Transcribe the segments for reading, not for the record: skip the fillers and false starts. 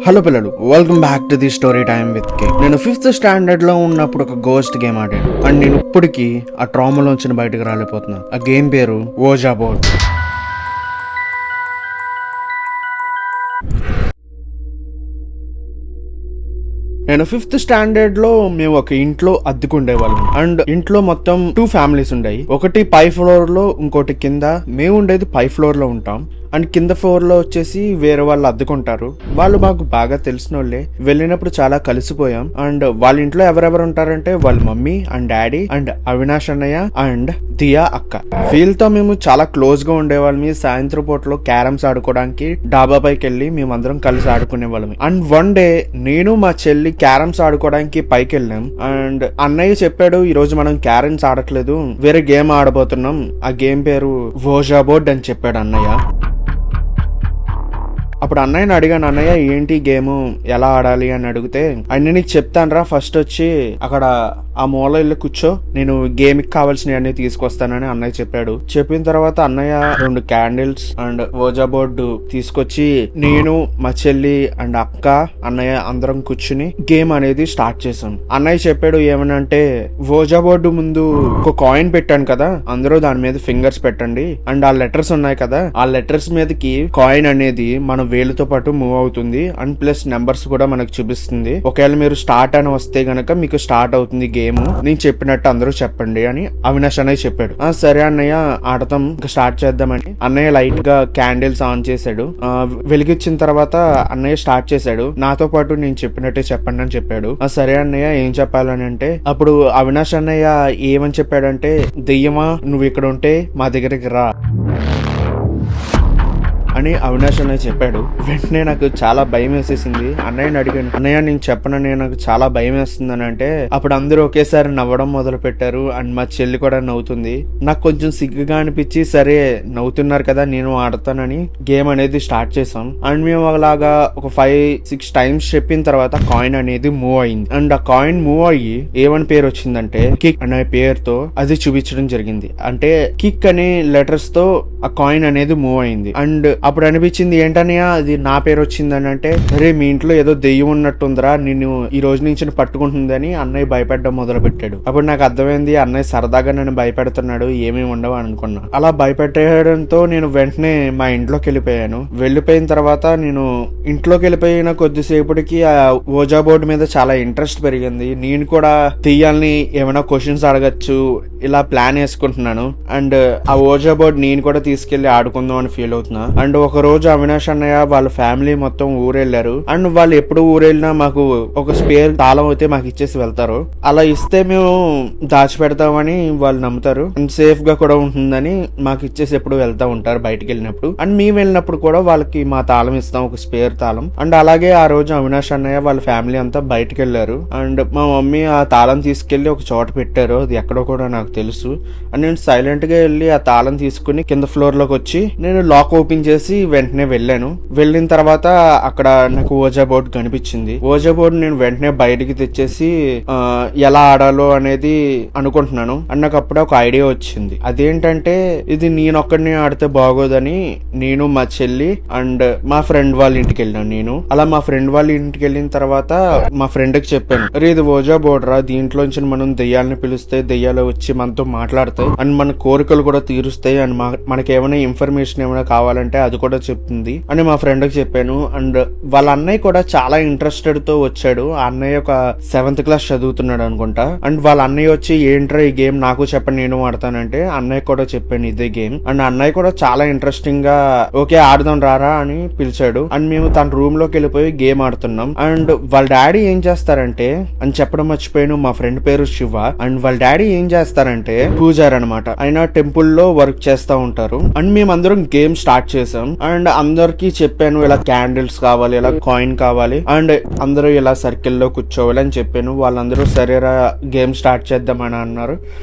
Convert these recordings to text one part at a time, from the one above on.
Hello పిల్లలు, welcome back to the story time with K. నేను 5th standard లో ఉన్నప్పుడు ఒక గోస్ట్ గేమ్ ఆడాను అండ్ నేను ఇప్పటికీ ఆ ట్రామాలోంచి బయటకు రాలేకపోతున్నా. ఆ గేమ్ పేరు ఓజా బోర్డ్. నేను 5th స్టాండర్డ్ లో మేము ఒక ఇంట్లో అద్దెకుండేవాళ్ళం అండ్ ఇంట్లో మొత్తం 2 ఫ్యామిలీస్ ఉండేవి. ఒకటి పై ఫ్లోర్ లో, ఇంకోటి కింద. మేము ఉండేది పై ఫ్లోర్ లో ఉంటాం అండ్ కింద ఫ్లోర్ లో వచ్చేసి వేరే వాళ్ళు అద్దెకుంటారు. వాళ్ళు మాకు బాగా తెలిసిన వాళ్ళే. వెళ్ళినప్పుడు చాలా కలిసిపోయాం అండ్ వాళ్ళ ఇంట్లో ఎవరెవరు ఉంటారంటే వాళ్ళ mummy and daddy and Avinash అన్నయ్య అండ్ దియా అక్క. వీళ్ళతో మేము చాలా క్లోజ్ గా ఉండేవాళ్ళం. సాయంత్రం పూటలో క్యారమ్స్ ఆడుకోవడానికి డాబా పైకి వెళ్ళి మేమందరం కలిసి ఆడుకునే వాళ్ళం. అండ్ వన్ డే నేను మా చెల్లి క్యారమ్స్ ఆడుకోవడానికి పైకి వెళ్ళాం అండ్ అన్నయ్య చెప్పాడు, ఈ రోజు మనం క్యారమ్స్ ఆడట్లేదు, వేరే గేమ్ ఆడబోతున్నాం, ఆ గేమ్ పేరు ఓజా బోర్డ్ అని చెప్పాడు అన్నయ్య. అప్పుడు అన్నయ్యని అడిగాను, అన్నయ్య ఏంటి గేమ్, ఎలా ఆడాలి అని అడిగితే, అన్నీ నీకు చెప్తాను రా, ఫస్ట్ వచ్చి అక్కడ ఆ మూల ఇల్లు కూర్చో, నేను గేమ్ కి కావాల్సినవన్నీ తీసుకొస్తానని అన్నయ్య చెప్పాడు. చెప్పిన తర్వాత అన్నయ్య 2 క్యాండిల్స్ అండ్ ఓజా బోర్డు తీసుకొచ్చి నేను మా చెల్లి అండ్ అక్క అన్నయ్య అందరం కూర్చుని గేమ్ అనేది స్టార్ట్ చేసాం. అన్నయ్య చెప్పాడు ఏమనంటే, ఓజా బోర్డు ముందు ఒక కాయిన్ పెట్టాను కదా, అందరూ దాని మీద ఫింగర్స్ పెట్టండి అండ్ ఆ లెటర్స్ ఉన్నాయి కదా, ఆ లెటర్స్ మీదకి కాయిన్ అనేది మన వేలుతో పాటు మూవ్ అవుతుంది అండ్ ప్లస్ నెంబర్స్ కూడా మనకు చూపిస్తుంది. ఒకవేళ మీరు స్టార్ట్ అని వస్తే గనక మీకు స్టార్ట్ అవుతుంది గేమ్, నేను చెప్పినట్టు అందరూ చెప్పండి అని అవినాష్ అన్నయ్య చెప్పాడు. సరే అన్నయ్య ఆడతాం, ఇంకా స్టార్ట్ చేద్దామని అన్నయ్య లైట్ గా క్యాండిల్స్ ఆన్ చేశాడు. వెలిగించిన తర్వాత అన్నయ్య స్టార్ట్ చేశాడు. నాతో పాటు నేను చెప్పినట్టే చెప్పండి అని చెప్పాడు. సరే అన్నయ్య ఏం చెప్పాలని అంటే, అప్పుడు అవినాష్ అన్నయ్య ఏమని చెప్పాడంటే, దెయ్యమా నువ్వు ఇక్కడ ఉంటే మా దగ్గరికి రా అని అవినాష్ అన్నయ్య చెప్పాడు. వెంటనే నాకు చాలా భయం వేసేసింది. అన్నయ్యని అడిగాను, అన్నయ్య నేను చెప్పనని నాకు చాలా భయం వేస్తుంది అని అంటే, అప్పుడు అందరూ ఒకేసారి నవ్వడం మొదలు పెట్టారు అండ్ మా చెల్లి కూడా నవ్వుతుంది. నాకు కొంచెం సిగ్గుగా అనిపించి, సరే నవ్వుతున్నారు కదా నేను ఆడతానని గేమ్ అనేది స్టార్ట్ చేసాం. అండ్ మేము అలాగా ఒక 5-6 టైమ్స్ చెప్పిన తర్వాత కాయిన్ అనేది మూవ్ అయింది అండ్ ఆ కాయిన్ మూవ్ అయ్యి ఏమని పేరు వచ్చిందంటే కిక్ అనే పేరుతో అది చూపించడం జరిగింది. అంటే కిక్ అనే లెటర్స్ తో ఆ కాయిన్ అనేది మూవ్ అయింది అండ్ అప్పుడు అనిపించింది ఏంటనయ్య అది నా పేరు వచ్చిందని అంటే, అరే మీ ఇంట్లో ఏదో దెయ్యం ఉన్నట్టుందిరా, నిన్ను ఈ రోజు నుంచి పట్టుకుంటుందని అన్నయ్య భయపెట్టడం మొదలు పెట్టాడు. అప్పుడు నాకు అర్థమైంది అన్నయ్య సరదాగా నన్ను భయపెడుతున్నాడు, ఏమేమి ఉండవు అనుకున్నా. అలా భయపెట్టడంతో నేను వెంటనే మా ఇంట్లోకి వెళ్ళిపోయాను. వెళ్ళిపోయిన తర్వాత నేను ఇంట్లోకి వెళ్ళిపోయిన కొద్దిసేపటికి ఆ ఓజా బోర్డు మీద చాలా ఇంట్రెస్ట్ పెరిగింది. నేను కూడా దెయ్యాల్ని ఏమైనా క్వశ్చన్స్ అడగచ్చు ఇలా ప్లాన్ వేసుకుంటున్నాను అండ్ ఆ ఓజా బోర్డు నేను కూడా తీసుకెళ్లి ఆడుకుందాం అని ఫీల్ అవుతున్నా. అండ్ ఒక రోజు అవినాష్ అన్నయ్య వాళ్ళ ఫ్యామిలీ మొత్తం ఊరెళ్ళారు అండ్ వాళ్ళు ఎప్పుడు ఊరెళ్ళినా మాకు ఒక స్పేర్ తాళం అయితే మాకు ఇచ్చేసి వెళ్తారు. అలా ఇస్తే మేము దాచిపెడతామని వాళ్ళు నమ్ముతారు అండ్ సేఫ్ గా కూడా ఉంటుందని మాకు ఇచ్చేసి ఎప్పుడు వెళ్తా ఉంటారు బయటికి వెళ్ళినప్పుడు. అండ్ మేము వెళ్ళినప్పుడు కూడా వాళ్ళకి మా తాళం ఇస్తాం, ఒక స్పేర్ తాళం. అండ్ అలాగే ఆ రోజు అవినాష్ అన్నయ్య వాళ్ళ ఫ్యామిలీ అంతా బయటకు వెళ్ళారు అండ్ మా మమ్మీ ఆ తాళం తీసుకెళ్లి ఒక చోట పెట్టారు, అది ఎక్కడో కూడా నాకు తెలుసు. అండ్ నేను సైలెంట్ గా వెళ్ళి ఆ తాళం తీసుకుని కింద ఫ్లోర్ లోకి వచ్చి నేను లాక్ ఓపెన్ చేసి వెంటనే వెళ్ళాను. వెళ్ళిన తర్వాత అక్కడ నాకు ఓజా బోర్డు కనిపించింది. ఓజా బోర్డు నేను వెంటనే బయటికి తెచ్చేసి ఎలా ఆడాలో అనేది అనుకుంటున్నాను అండ్ నాకు అప్పుడే ఒక ఐడియా వచ్చింది. అదేంటంటే ఇది నేనొక్కడిని ఆడితే బాగోదని నేను మా చెల్లి అండ్ మా ఫ్రెండ్ వాళ్ళ ఇంటికి వెళ్ళాను. నేను అలా మా ఫ్రెండ్ వాళ్ళ ఇంటికి వెళ్ళిన తర్వాత మా ఫ్రెండ్ కి చెప్పాను, అరే ఇది ఓజా బోర్డు రా, దీంట్లోంచి మనం దెయ్యాలని పిలిస్తే దెయ్యాలు వచ్చి మనతో మాట్లాడతాయి అండ్ మన కోరికలు కూడా తీరుస్తాయి అండ్ మనకి ఏమైనా ఇన్ఫర్మేషన్ ఏమైనా కావాలంటే అది కూడా చెప్తుంది అని మా ఫ్రెండ్ కి చెప్పాను. అండ్ వాళ్ళ అన్నయ్య కూడా చాలా ఇంట్రెస్టెడ్ తో వచ్చాడు. ఆ అన్నయ్య ఒక 7th క్లాస్ చదువుతున్నాడు అనుకుంటా. అండ్ వాళ్ళ అన్నయ్య వచ్చి ఏంట్రా ఈ గేమ్ నాకు చెప్పండి నేను ఆడతానంటే అన్నయ్య కూడా చెప్పాను ఇదే గేమ్. అండ్ అన్నయ్య కూడా చాలా ఇంట్రెస్టింగ్ గా ఓకే ఆడదాం రారా అని పిలిచాడు. అండ్ మేము తన రూమ్ లోకి వెళ్ళిపోయి గేమ్ ఆడుతున్నాం. అండ్ వాళ్ళ డాడీ ఏం చేస్తారంటే, అని చెప్పడం మర్చిపోయాను, మా ఫ్రెండ్ పేరు శివ అండ్ వాళ్ళ డాడీ ఏం చేస్తారంటే పూజారి అనమాట. ఆయన టెంపుల్ లో వర్క్ చేస్తా ఉంటారు. అండ్ మేమందరం గేమ్ స్టార్ట్ చేసాం అండ్ అందరికి చెప్పాను ఇలా క్యాండిల్స్ కావాలి, ఇలా కాయిన్ కావాలి అండ్ అందరూ ఇలా సర్కిల్ లో కూర్చోవాలి అని చెప్పాను. వాళ్ళందరూ సరేరా గేమ్ స్టార్ట్ చేద్దామని అన్నారు.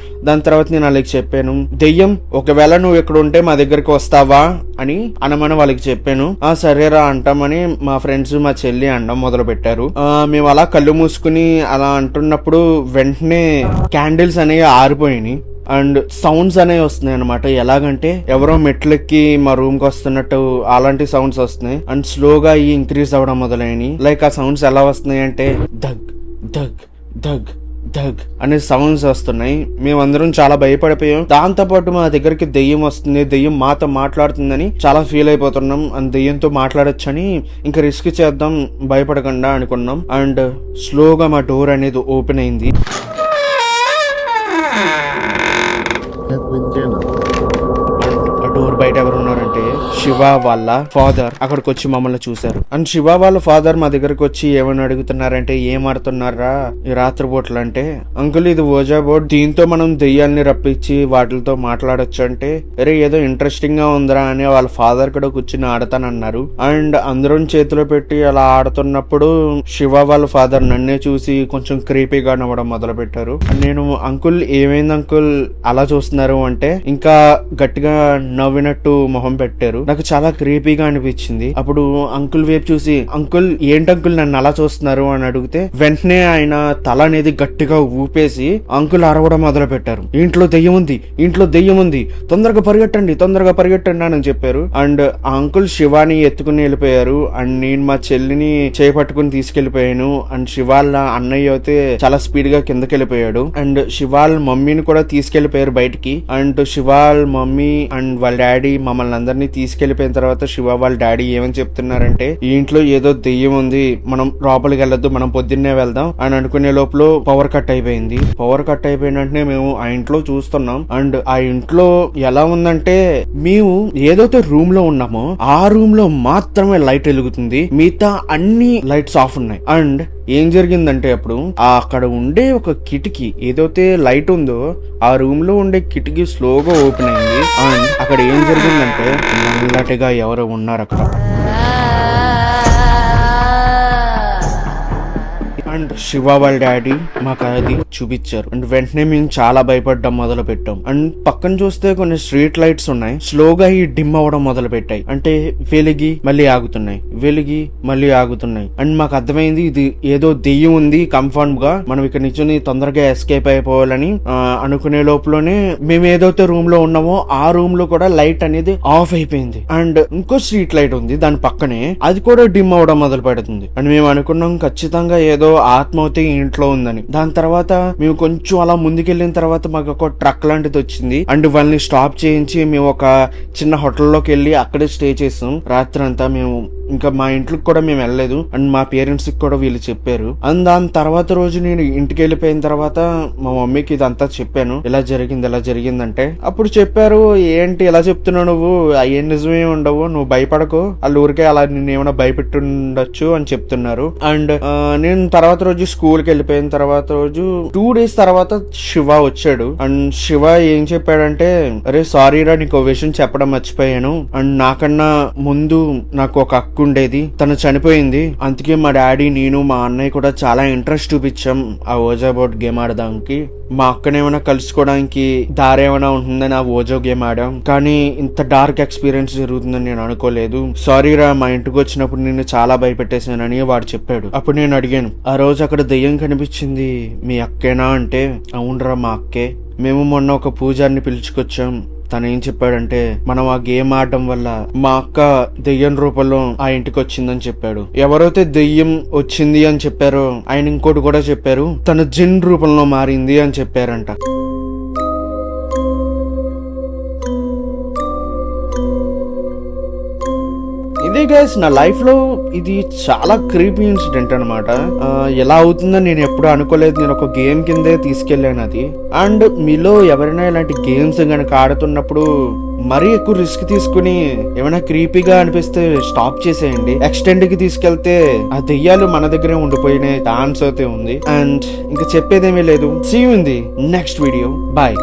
దాని తర్వాత నేను వాళ్ళకి చెప్పాను, దెయ్యం ఒకవేళ నువ్వు ఇక్కడ ఉంటే మా దగ్గరికి వస్తావా అని అనమని వాళ్ళకి చెప్పాను. సరేరా అంటామని మా ఫ్రెండ్స్ మా చెల్లి అనడం మొదలు పెట్టారు. మేము అలా కళ్ళు మూసుకుని అలా అంటున్నప్పుడు వెంటనే క్యాండిల్స్ అనేవి ఆరిపోయినాయి అండ్ సౌండ్స్ అనేవి వస్తున్నాయి అనమాట. ఎలాగంటే ఎవరో మెట్లెక్కి మా రూమ్ కి వస్తున్నట్టు అలాంటి సౌండ్స్ వస్తున్నాయి. అండ్ స్లోగా ఈ ఇంక్రీజ్ అవ్వడం మొదలైనవి. లైక్ ఆ సౌండ్స్ ఎలా వస్తున్నాయి అంటే ధగ్ ధగ్ ధగ్ ధగ్ అనే సౌండ్స్ వస్తున్నాయి. మేమందరం చాలా భయపడిపోయాం. దాంతో పాటు మా దగ్గరికి దెయ్యం వస్తుంది, దెయ్యం మాతో మాట్లాడుతుందని చాలా ఫీల్ అయిపోతున్నాం. అండ్ దెయ్యంతో మాట్లాడొచ్చని ఇంకా రిస్క్ చేద్దాం భయపడకుండా అనుకున్నాం. అండ్ స్లోగా మా డోర్ అనేది ఓపెన్ అయింది. డోర్ బయట ఎవరు ఉన్నారంటే శివ వాళ్ళ ఫాదర్ అక్కడికి వచ్చి మమ్మల్ని చూశారు. అండ్ శివ వాళ్ళ ఫాదర్ మా దగ్గరకు వచ్చి ఏమని అడుగుతున్నారంటే, ఏం ఆడుతున్నారా ఈ రాత్రిపూటలు అంటే, అంకుల్ ఇది ఓజా బోర్డ్, దీంతో మనం దెయ్యాల్ని రప్పించి వాటితో మాట్లాడొచ్చు అంటే, అరే ఏదో ఇంట్రెస్టింగ్ గా ఉందిరా అని వాళ్ళ ఫాదర్ కూడా కూర్చుని ఆడతానన్నారు. అండ్ అందరం చేతిలో పెట్టి అలా ఆడుతున్నప్పుడు శివ వాళ్ళ ఫాదర్ నన్నే చూసి కొంచెం క్రీపీగా నవ్వడం మొదలు పెట్టారు. నేను అంకుల్ ఏమైంది అంకుల్ అలా చూస్తున్నారు అంటే ఇంకా గట్టిగా నవ్వినట్టు మొహం పెట్టారు. నాకు చాలా క్రీపీగా అనిపించింది. అప్పుడు అంకుల్ వైపు చూసి, అంకుల్ ఏంటి అంకుల్ నన్ను అలా చూస్తున్నారు అని అడిగితే వెంటనే ఆయన తల అనేది గట్టిగా ఊపేసి అంకుల్ అరవడం మొదలు పెట్టారు. ఇంట్లో దెయ్యం ఉంది, ఇంట్లో దెయ్యం ఉంది, తొందరగా పరిగెట్టండి అని చెప్పారు. అండ్ ఆ అంకుల్ శివాని ఎత్తుకుని వెళ్ళిపోయారు. అండ్ నేను మా చెల్లిని చేపట్టుకుని తీసుకెళ్లిపోయాను. అండ్ శివాళ్ళ అన్నయ్య అయితే చాలా స్పీడ్ గా కిందకి వెళ్ళిపోయాడు. అండ్ శివాల్ మమ్మీని కూడా తీసుకెళ్లిపోయారు బయటికి. అండ్ శివాల్ మమ్మీ అండ్ వాళ్ళ డాడీ మమ్మల్ని అందరినీ తీసుకెళ్లిపోయిన తర్వాత శివ వాళ్ళ డాడీ ఏమని చెప్తున్నారంటే, ఈ ఇంట్లో ఏదో దెయ్యం ఉంది, మనం లోపలికి వెళ్ళొద్దు, మనం పొద్దున్నే వెళ్దాం అని అనుకునే లోపల పవర్ కట్ అయిపోయింది. పవర్ కట్ అయిపోయిన వెంటనే మేము ఆ ఇంట్లో చూస్తున్నాం. అండ్ ఆ ఇంట్లో ఎలా ఉందంటే, మేము ఏదైతే రూమ్ లో ఉన్నామో ఆ రూమ్ లో మాత్రమే లైట్ వెలుగుతుంది, మిగతా అన్ని లైట్స్ ఆఫ్ ఉన్నాయి. అండ్ ఏం జరిగిందంటే అప్పుడు అక్కడ ఉండే ఒక కిటికీ ఏదైతే లైట్ ఉందో ఆ రూమ్ లో ఉండే కిటికీ స్లోగా ఓపెన్ అయింది. అండ్ అక్కడ ఏం జరిగిందంటే నల్లటిగా ఎవరో ఉన్నారు అక్కడ. అండ్ శివ వాళ్ళ డాడీ మాకు అది చూపించారు. అండ్ వెంటనే మేము చాలా భయపడ్డం మొదలు పెట్టాం. అండ్ పక్కన చూస్తే కొన్ని స్ట్రీట్ లైట్స్ ఉన్నాయి, స్లోగా ఈ డిమ్ అవ్వడం మొదలు పెట్టాయి. అంటే వెలిగి మళ్ళీ ఆగుతున్నాయి, వెలిగి మళ్ళీ ఆగుతున్నాయి. అండ్ మాకు అర్థమైంది ఇది ఏదో దెయ్యం ఉంది కన్ఫర్మ్ గా, మనం ఇక్కడ నుంచి తొందరగా ఎస్కేప్ అయిపోవాలని అనుకునే లోపలనే మేము ఏదైతే రూమ్ లో ఉన్నామో ఆ రూమ్ లో కూడా లైట్ అనేది ఆఫ్ అయిపోయింది. అండ్ ఇంకో స్ట్రీట్ లైట్ ఉంది దాని పక్కనే, అది కూడా డిమ్ అవ్వడం మొదలు పెడుతుంది. అండ్ మేము అనుకున్నాం ఖచ్చితంగా ఏదో ఆత్మహత్య ఇంట్లో ఉందని. దాని తర్వాత మేము కొంచెం అలా ముందుకెళ్ళిన తర్వాత మాకు ఒక ట్రక్ లాంటిది వచ్చింది. అండ్ వాళ్ళని స్టాప్ చేయించి మేము ఒక చిన్న హోటల్లోకి వెళ్ళి అక్కడే స్టే చేసాం రాత్రి అంతా. మేము ఇంకా మా ఇంట్లోకి కూడా మేము వెళ్ళలేదు. అండ్ మా పేరెంట్స్ కి కూడా వీళ్ళు చెప్పారు. అండ్ దాని తర్వాత రోజు నేను ఇంటికి వెళ్ళిపోయిన తర్వాత మా మమ్మీకి ఇదంతా చెప్పాను, ఇలా జరిగిందంటే అప్పుడు చెప్పారు, ఏంటి ఇలా చెప్తున్నావు నువ్వు, అయ్యేం నిజమే ఉండవు, నువ్వు భయపడకు, వాళ్ళ ఊరికే అలా నిన్ను ఏమైనా భయపెట్టుండొచ్చు అని చెప్తున్నారు. అండ్ నేను తర్వాత రోజు స్కూల్ కి వెళ్ళిపోయిన తర్వాత రోజు 2 days తర్వాత శివ వచ్చాడు. అండ్ శివ ఏం చెప్పాడంటే, అరే సారీ రా నీకు విషయం చెప్పడం మర్చిపోయాను. అండ్ నాకన్నా ముందు నాకు ఒక అక్క ఉండేది, తను చనిపోయింది. అందుకే మా డాడీ నేను మా అన్నయ్య కూడా చాలా ఇంట్రెస్ట్ చూపించాం ఆ ఓజా బోర్డ్ గేమ్ ఆడడానికి. మా అక్కనేమైనా కలుసుకోవడానికి దారి ఏమైనా ఉంటుందని ఆ ఓజో గేమ్ ఆడాం. కానీ ఇంత డార్క్ ఎక్స్పీరియన్స్ జరుగుతుందని నేను అనుకోలేదు. సారీ రా మా ఇంటికి వచ్చినప్పుడు నిన్ను చాలా భయపెట్టేశానని వాడు చెప్పాడు. అప్పుడు నేను అడిగాను, ఆ రోజు అక్కడ దెయ్యం కనిపించింది మీ అక్కేనా అంటే, అవునరా మా అక్కే, మేము మొన్న ఒక పూజారిని పిలుచుకొచ్చాం, తను ఏం చెప్పాడంటే మనం ఆ గేమ్ ఆడడం వల్ల మా అక్క దెయ్యం రూపంలో ఆ ఇంటికి వచ్చిందని చెప్పాడు. ఎవరైతే దెయ్యం వచ్చింది అని చెప్పారో ఆయన ఇంకోటి కూడా చెప్పారు, తన జిన్ రూపంలో మారింది అని చెప్పారంట. ఇదే గైస్ నా లైఫ్ లో ఇది చాలా క్రీపీ ఇన్సిడెంట్ అనమాట. ఎలా అవుతుందని నేను ఎప్పుడు అనుకోలేదు. నేను ఒక గేమ్ కిందే తీసుకెళ్లాను అది. అండ్ మీలో ఎవరైనా ఇలాంటి గేమ్స్ కనుక ఆడుతున్నప్పుడు మరీ ఎక్కువ రిస్క్ తీసుకుని ఏమైనా క్రీపీగా అనిపిస్తే స్టాప్ చేసేయండి. ఎక్స్టెండ్ కి తీసుకెళ్తే ఆ దెయ్యాలు మన దగ్గరే ఉండిపోయిన ఛాన్స్ అయితే ఉంది. అండ్ ఇంకా చెప్పేదేమీ లేదు. See you in the next video. Bye.